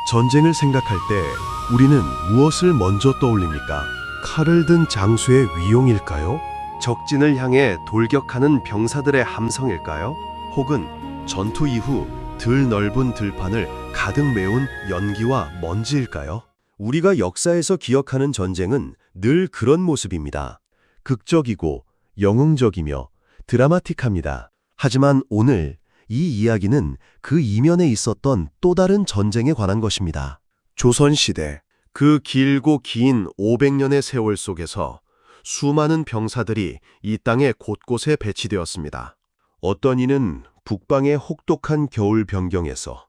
전쟁을 생각할 때 우리는 무엇을 먼저 떠올립니까? 칼을 든 장수의 위용일까요? 적진을 향해 돌격하는 병사들의 함성일까요? 혹은 전투 이후 들 넓은 들판을 가득 메운 연기와 먼지일까요? 우리가 역사에서 기억하는 전쟁은 늘 그런 모습입니다. 극적이고 영웅적이며 드라마틱합니다. 하지만 오늘 이 이야기는 그 이면에 있었던 또 다른 전쟁에 관한 것입니다. 조선시대, 그 길고 긴 500년의 세월 속에서 수많은 병사들이 이 땅의 곳곳에 배치되었습니다. 어떤 이는 북방의 혹독한 겨울 변경에서,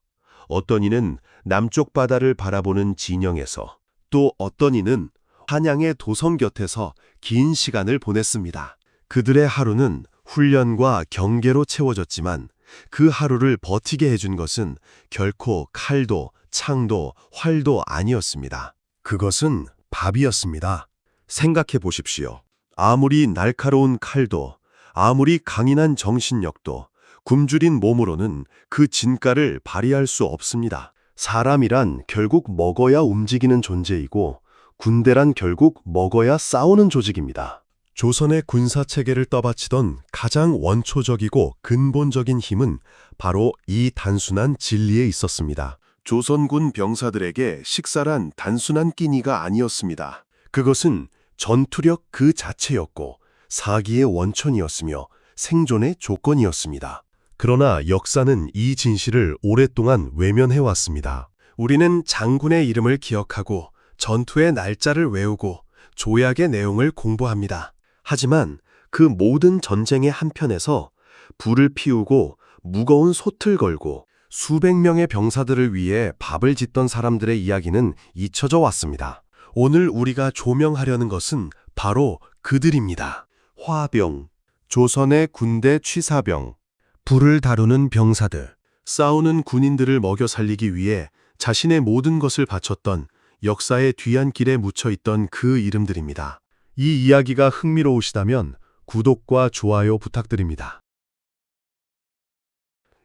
어떤 이는 남쪽 바다를 바라보는 진영에서, 또 어떤 이는 한양의 도성 곁에서 긴 시간을 보냈습니다. 그들의 하루는 훈련과 경계로 채워졌지만 그 하루를 버티게 해준 것은 결코 칼도 창도 활도 아니었습니다. 그것은 밥이었습니다. 생각해 보십시오. 아무리 날카로운 칼도, 아무리 강인한 정신력도 굶주린 몸으로는 그 진가를 발휘할 수 없습니다. 사람이란 결국 먹어야 움직이는 존재이고 군대란 결국 먹어야 싸우는 조직입니다. 조선의 군사체계를 떠받치던 가장 원초적이고 근본적인 힘은 바로 이 단순한 진리에 있었습니다. 조선군 병사들에게 식사란 단순한 끼니가 아니었습니다. 그것은 전투력 그 자체였고 사기의 원천이었으며 생존의 조건이었습니다. 그러나 역사는 이 진실을 오랫동안 외면해왔습니다. 우리는 장군의 이름을 기억하고 전투의 날짜를 외우고 조약의 내용을 공부합니다. 하지만 그 모든 전쟁의 한편에서 불을 피우고 무거운 솥을 걸고 수백 명의 병사들을 위해 밥을 짓던 사람들의 이야기는 잊혀져 왔습니다. 오늘 우리가 조명하려는 것은 바로 그들입니다. 화병, 조선의 군대 취사병, 불을 다루는 병사들, 싸우는 군인들을 먹여 살리기 위해 자신의 모든 것을 바쳤던 역사의 뒤안길에 묻혀있던 그 이름들입니다. 이 이야기가 흥미로우시다면 구독과 좋아요 부탁드립니다.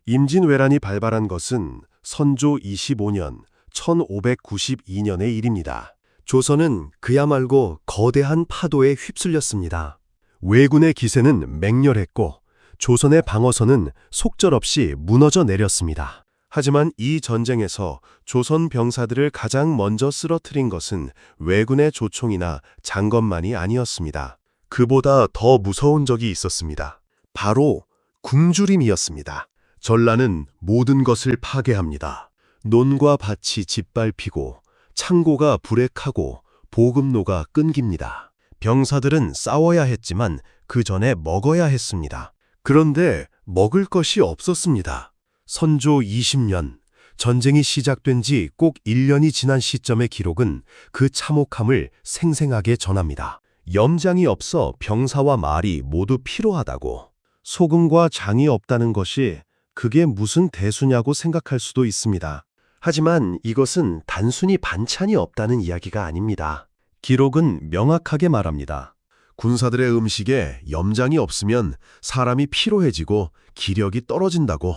임진왜란이 발발한 것은 선조 25년 1592년의 일입니다. 조선은 그야말로 거대한 파도에 휩쓸렸습니다. 왜군의 기세는 맹렬했고 조선의 방어선은 속절없이 무너져 내렸습니다. 하지만 이 전쟁에서 조선 병사들을 가장 먼저 쓰러뜨린 것은 왜군의 조총이나 장검만이 아니었습니다. 그보다 더 무서운 적이 있었습니다. 바로 굶주림이었습니다. 전란은 모든 것을 파괴합니다. 논과 밭이 짓밟히고 창고가 불에 타고 보급로가 끊깁니다. 병사들은 싸워야 했지만 그 전에 먹어야 했습니다. 그런데 먹을 것이 없었습니다. 선조 20년, 전쟁이 시작된 지 꼭 1년이 지난 시점의 기록은 그 참혹함을 생생하게 전합니다. 염장이 없어 병사와 말이 모두 피로하다고. 소금과 장이 없다는 것이 그게 무슨 대수냐고 생각할 수도 있습니다. 하지만 이것은 단순히 반찬이 없다는 이야기가 아닙니다. 기록은 명확하게 말합니다. 군사들의 음식에 염장이 없으면 사람이 피로해지고 기력이 떨어진다고.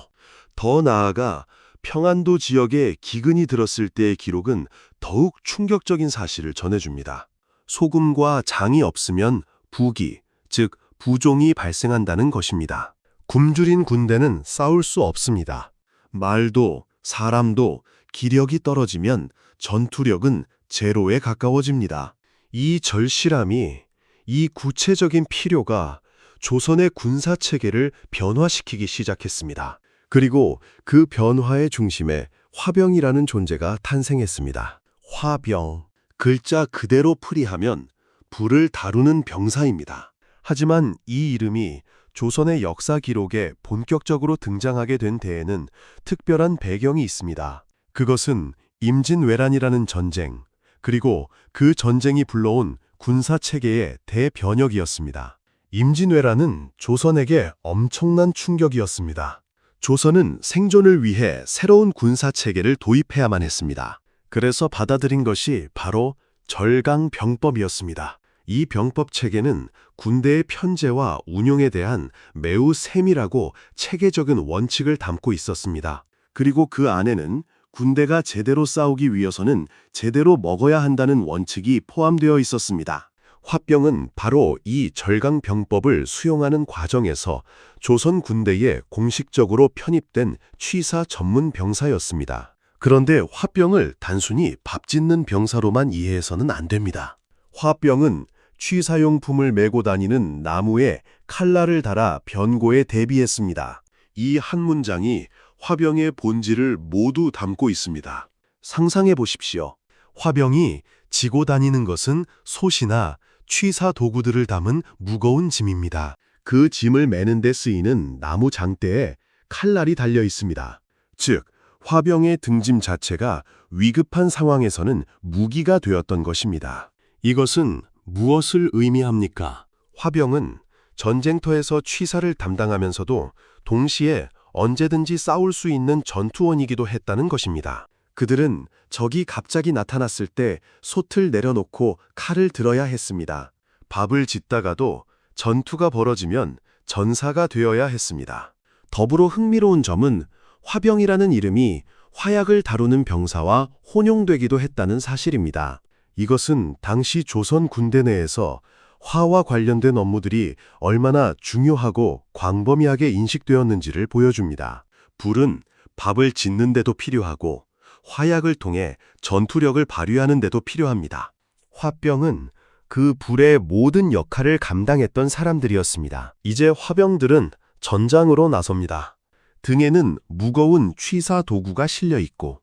더 나아가 평안도 지역에 기근이 들었을 때의 기록은 더욱 충격적인 사실을 전해줍니다. 소금과 장이 없으면 부기, 즉 부종이 발생한다는 것입니다. 굶주린 군대는 싸울 수 없습니다. 말도 사람도 기력이 떨어지면 전투력은 제로에 가까워집니다. 이 절실함이, 이 구체적인 필요가 조선의 군사체계를 변화시키기 시작했습니다. 그리고 그 변화의 중심에 화병이라는 존재가 탄생했습니다. 화병, 글자 그대로 풀이하면 불을 다루는 병사입니다. 하지만 이 이름이 조선의 역사 기록에 본격적으로 등장하게 된 데에는 특별한 배경이 있습니다. 그것은 임진왜란이라는 전쟁, 그리고 그 전쟁이 불러온 군사체계의 대변혁이었습니다. 임진왜란은 조선에게 엄청난 충격이었습니다. 조선은 생존을 위해 새로운 군사체계를 도입해야만 했습니다. 그래서 받아들인 것이 바로 절강병법이었습니다. 이 병법 체계는 군대의 편제와 운용에 대한 매우 세밀하고 체계적인 원칙을 담고 있었습니다. 그리고 그 안에는 군대가 제대로 싸우기 위해서는 제대로 먹어야 한다는 원칙이 포함되어 있었습니다. 화병은 바로 이 절강병법을 수용하는 과정에서 조선 군대에 공식적으로 편입된 취사 전문 병사였습니다. 그런데 화병을 단순히 밥 짓는 병사로만 이해해서는 안 됩니다. 화병은 취사용품을 메고 다니는 나무에 칼날을 달아 변고에 대비했습니다. 이 한 문장이 화병의 본질을 모두 담고 있습니다. 상상해 보십시오. 화병이 지고 다니는 것은 솥이나 취사 도구들을 담은 무거운 짐입니다. 그 짐을 매는 데 쓰이는 나무 장대에 칼날이 달려 있습니다. 즉, 화병의 등짐 자체가 위급한 상황에서는 무기가 되었던 것입니다. 이것은 무엇을 의미합니까? 화병은 전쟁터에서 취사를 담당하면서도 동시에 언제든지 싸울 수 있는 전투원이기도 했다는 것입니다. 그들은 적이 갑자기 나타났을 때 솥을 내려놓고 칼을 들어야 했습니다. 밥을 짓다가도 전투가 벌어지면 전사가 되어야 했습니다. 더불어 흥미로운 점은 화병이라는 이름이 화약을 다루는 병사와 혼용되기도 했다는 사실입니다. 이것은 당시 조선 군대 내에서 화와 관련된 업무들이 얼마나 중요하고 광범위하게 인식되었는지를 보여줍니다. 불은 밥을 짓는 데도 필요하고 화약을 통해 전투력을 발휘하는 데도 필요합니다. 화병은 그 불의 모든 역할을 감당했던 사람들이었습니다. 이제 화병들은 전장으로 나섭니다. 등에는 무거운 취사 도구가 실려 있고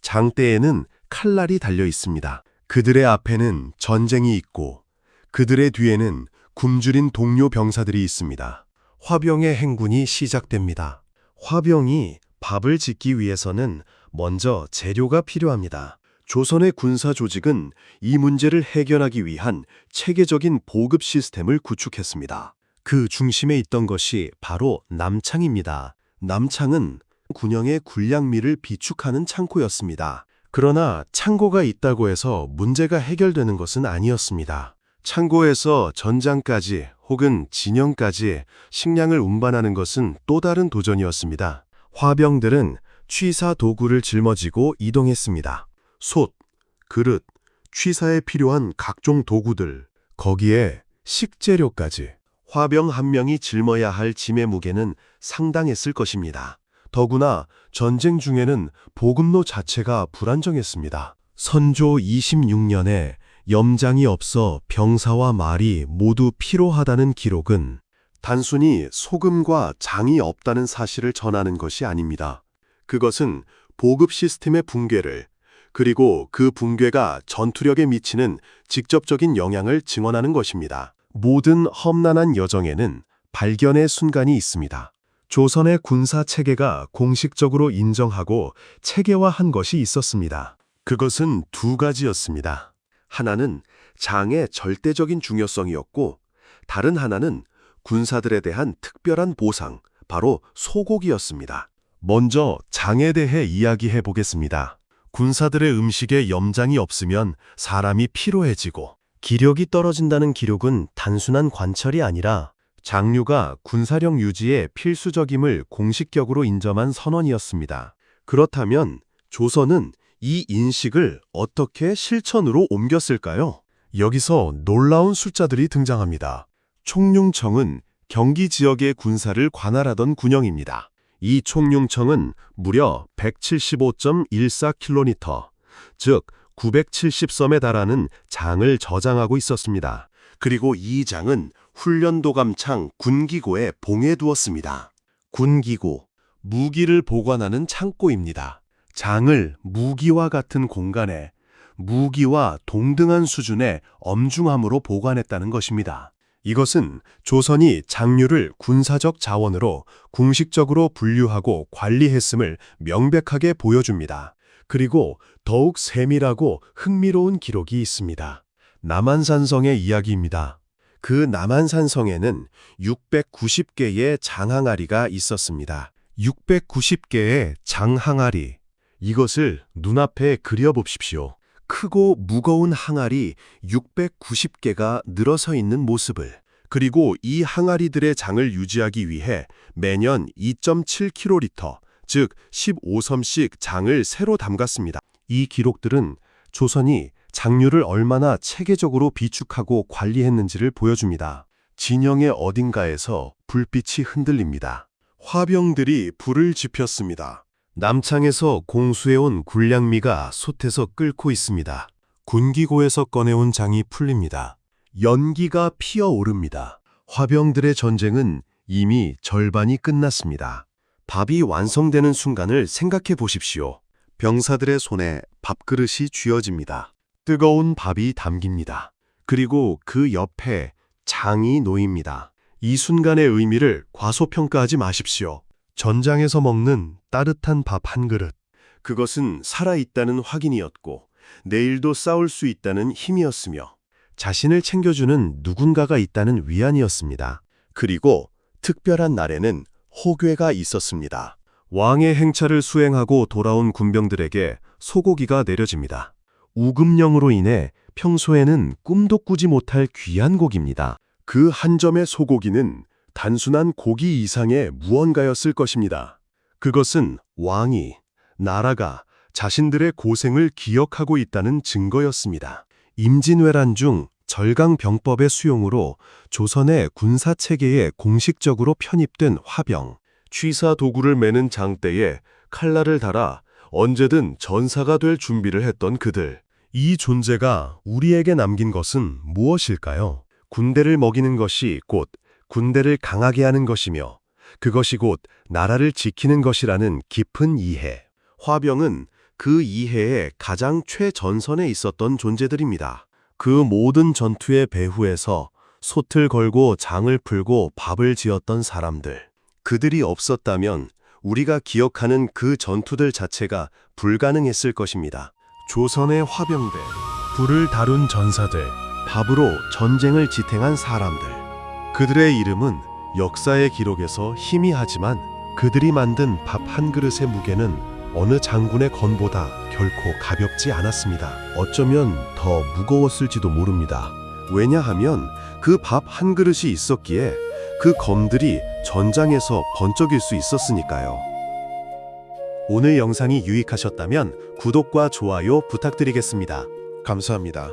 장대에는 칼날이 달려 있습니다. 그들의 앞에는 전쟁이 있고 그들의 뒤에는 굶주린 동료 병사들이 있습니다. 화병의 행군이 시작됩니다. 화병이 밥을 짓기 위해서는 먼저 재료가 필요합니다. 조선의 군사 조직은 이 문제를 해결하기 위한 체계적인 보급 시스템을 구축했습니다. 그 중심에 있던 것이 바로 남창입니다. 남창은 군영의 군량미를 비축하는 창고였습니다. 그러나 창고가 있다고 해서 문제가 해결되는 것은 아니었습니다. 창고에서 전장까지 혹은 진영까지 식량을 운반하는 것은 또 다른 도전이었습니다. 화병들은 취사 도구를 짊어지고 이동했습니다. 솥, 그릇, 취사에 필요한 각종 도구들, 거기에 식재료까지. 화병 한 명이 짊어야 할 짐의 무게는 상당했을 것입니다. 더구나 전쟁 중에는 보급로 자체가 불안정했습니다. 선조 26년에 염장이 없어 병사와 말이 모두 피로하다는 기록은 단순히 소금과 장이 없다는 사실을 전하는 것이 아닙니다. 그것은 보급 시스템의 붕괴를, 그리고 그 붕괴가 전투력에 미치는 직접적인 영향을 증언하는 것입니다. 모든 험난한 여정에는 발견의 순간이 있습니다. 조선의 군사 체계가 공식적으로 인정하고 체계화한 것이 있었습니다. 그것은 두 가지였습니다. 하나는 장의 절대적인 중요성이었고, 다른 하나는 군사들에 대한 특별한 보상, 바로 소고기였습니다. 먼저 장에 대해 이야기해 보겠습니다. 군사들의 음식에 염장이 없으면 사람이 피로해지고 기력이 떨어진다는 기록은 단순한 관철이 아니라 장류가 군사력 유지에 필수적임을 공식적으로 인정한 선언이었습니다. 그렇다면 조선은 이 인식을 어떻게 실천으로 옮겼을까요? 여기서 놀라운 숫자들이 등장합니다. 총융청은 경기 지역의 군사를 관할하던 군영입니다. 이 총융청은 무려 175.14km, 즉 970섬에 달하는 장을 저장하고 있었습니다. 그리고 이 장은 훈련도감창 군기고에 봉해두었습니다. 군기고, 무기를 보관하는 창고입니다. 장을 무기와 같은 공간에 무기와 동등한 수준의 엄중함으로 보관했다는 것입니다. 이것은 조선이 장류를 군사적 자원으로 공식적으로 분류하고 관리했음을 명백하게 보여줍니다. 그리고 더욱 세밀하고 흥미로운 기록이 있습니다. 남한산성의 이야기입니다. 그 남한산성에는 690개의 장항아리가 있었습니다. 690개의 장항아리. 이것을 눈앞에 그려봅십시오. 크고 무거운 항아리 690개가 늘어서 있는 모습을. 그리고 이 항아리들의 장을 유지하기 위해 매년 2.7kl, 즉 15섬씩 장을 새로 담갔습니다. 이 기록들은 조선이 장류를 얼마나 체계적으로 비축하고 관리했는지를 보여줍니다. 진영의 어딘가에서 불빛이 흔들립니다. 화병들이 불을 지폈습니다. 남창에서 공수해온 군량미가 솥에서 끓고 있습니다. 군기고에서 꺼내온 장이 풀립니다. 연기가 피어오릅니다. 화병들의 전쟁은 이미 절반이 끝났습니다. 밥이 완성되는 순간을 생각해 보십시오. 병사들의 손에 밥그릇이 쥐어집니다. 뜨거운 밥이 담깁니다. 그리고 그 옆에 장이 놓입니다. 이 순간의 의미를 과소평가하지 마십시오. 전장에서 먹는 따뜻한 밥 한 그릇. 그것은 살아있다는 확인이었고 내일도 싸울 수 있다는 힘이었으며 자신을 챙겨주는 누군가가 있다는 위안이었습니다. 그리고 특별한 날에는 호궤가 있었습니다. 왕의 행차를 수행하고 돌아온 군병들에게 소고기가 내려집니다. 우금령으로 인해 평소에는 꿈도 꾸지 못할 귀한 고기입니다. 그 한 점의 소고기는 단순한 고기 이상의 무언가였을 것입니다. 그것은 왕이, 나라가 자신들의 고생을 기억하고 있다는 증거였습니다. 임진왜란 중 절강병법의 수용으로 조선의 군사체계에 공식적으로 편입된 화병, 취사 도구를 매는 장대에 칼날을 달아 언제든 전사가 될 준비를 했던 그들. 이 존재가 우리에게 남긴 것은 무엇일까요? 군대를 먹이는 것이 곧 군대를 강하게 하는 것이며 그것이 곧 나라를 지키는 것이라는 깊은 이해. 화병은 그 이해의 가장 최전선에 있었던 존재들입니다. 그 모든 전투의 배후에서 솥을 걸고 장을 풀고 밥을 지었던 사람들. 그들이 없었다면 우리가 기억하는 그 전투들 자체가 불가능했을 것입니다. 조선의 화병대, 불을 다룬 전사들, 밥으로 전쟁을 지탱한 사람들. 그들의 이름은 역사의 기록에서 희미하지만 그들이 만든 밥 한 그릇의 무게는 어느 장군의 건보다 결코 가볍지 않았습니다. 어쩌면 더 무거웠을지도 모릅니다. 왜냐하면 그 밥 한 그릇이 있었기에 그 검들이 전장에서 번쩍일 수 있었으니까요. 오늘 영상이 유익하셨다면 구독과 좋아요 부탁드리겠습니다. 감사합니다.